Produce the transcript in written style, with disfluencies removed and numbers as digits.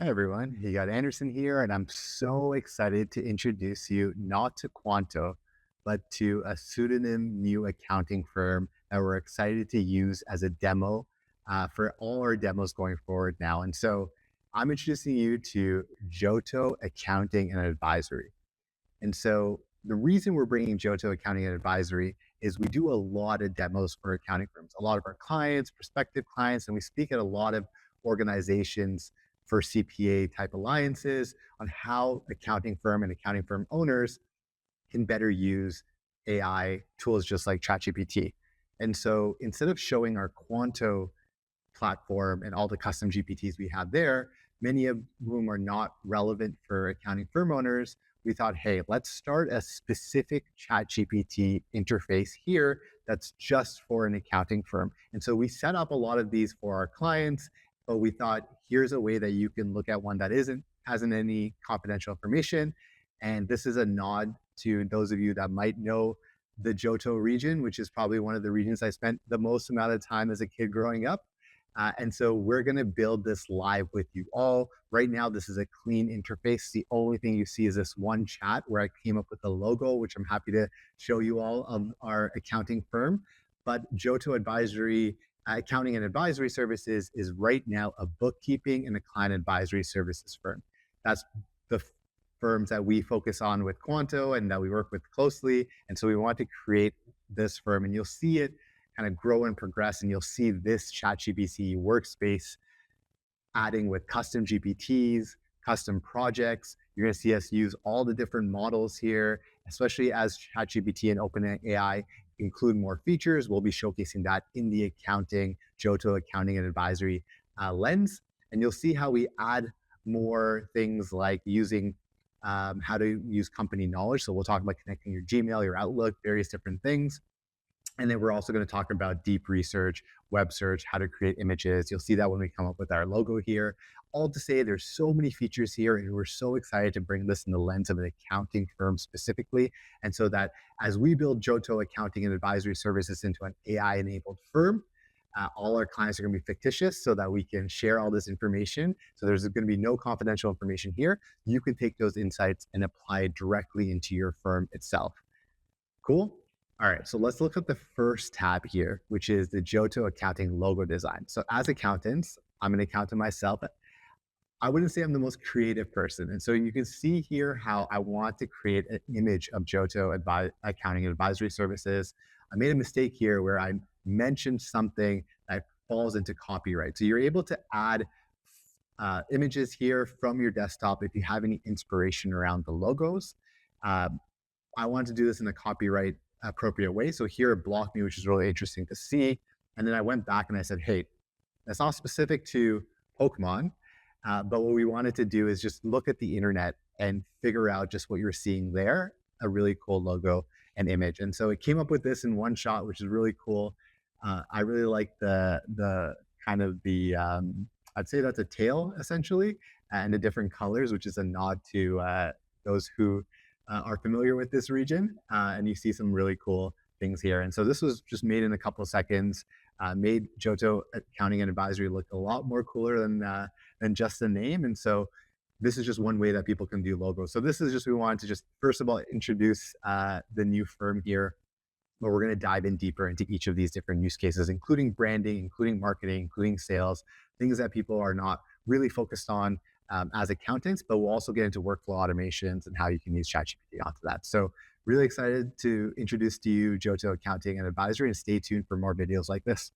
Hey everyone, you got Anderson here, and I'm so excited to introduce you not to Quanto, but to a pseudonym new accounting firm that we're excited to use as a demo for all our demos going forward now. And so I'm introducing you to Johto Accounting and Advisory. And so the reason we're bringing Johto Accounting and Advisory is we do a lot of demos for accounting firms, a lot of our clients, prospective clients, and we speak at a lot of organizations for CPA type alliances on how accounting firm and accounting firm owners can better use AI tools just like ChatGPT. And so instead of showing our Quanto platform and all the custom GPTs we have there, many of whom are not relevant for accounting firm owners, we thought, hey, let's start a specific ChatGPT interface here that's just for an accounting firm. And so we set up a lot of these for our clients, but we thought, here's a way that you can look at one that hasn't any confidential information. And this is a nod to those of you that might know the Johto region, which is probably one of the regions I spent the most amount of time as a kid growing up. And so we're going to build this live with you all. Right now, this is a clean interface. The only thing you see is this one chat where I came up with the logo, which I'm happy to show you all of our accounting firm. But Johto Advisory, Accounting and Advisory Services is right now a bookkeeping and a client advisory services firm. That's the firms that we focus on with Quanto and that we work with closely. And so we want to create this firm, and you'll see it kind of grow and progress, and you'll see this ChatGPT workspace adding with custom GPTs, custom projects. You're going to see us use all the different models here, especially as ChatGPT and OpenAI include more features. We'll be showcasing that in the Johto Accounting and Advisory lens. And you'll see how we add more things like using how to use company knowledge. So we'll talk about connecting your Gmail, your Outlook, various different things. And then we're also going to talk about deep research, web search, how to create images. You'll see that when we come up with our logo here. All to say, there's so many features here, and we're so excited to bring this in the lens of an accounting firm specifically. And so that as we build Johto Accounting and Advisory Services into an AI-enabled firm, all our clients are going to be fictitious so that we can share all this information. So there's going to be no confidential information here. You can take those insights and apply it directly into your firm itself. Cool? All right, so let's look at the first tab here, which is the Johto Accounting logo design. So as accountants, I'm an accountant myself. I wouldn't say I'm the most creative person. And so you can see here how I want to create an image of Johto Accounting and Advisory Services. I made a mistake here where I mentioned something that falls into copyright. So you're able to add images here from your desktop if you have any inspiration around the logos. I wanted to do this in a copyright appropriate way. So here it blocked me, which is really interesting to see. And then I went back and I said, hey, that's not specific to Pokemon. But what we wanted to do is just look at the internet and figure out just what you're seeing there, a really cool logo and image. And so it came up with this in one shot, which is really cool. I really like the kind of the, I'd say that's a tail essentially, and the different colors, which is a nod to those who are familiar with this region. And you see some really cool things here. And so this was just made in a couple of seconds, made Johto Accounting and Advisory look a lot more cooler than just the name. And so this is just one way that people can do logos. So this is just, we wanted to just, first of all, introduce the new firm here, but we're going to dive in deeper into each of these different use cases, including branding, including marketing, including sales, things that people are not really focused on as accountants, but we'll also get into workflow automations and how you can use ChatGPT onto that. So really excited to introduce to you Johto Accounting and Advisory, and stay tuned for more videos like this.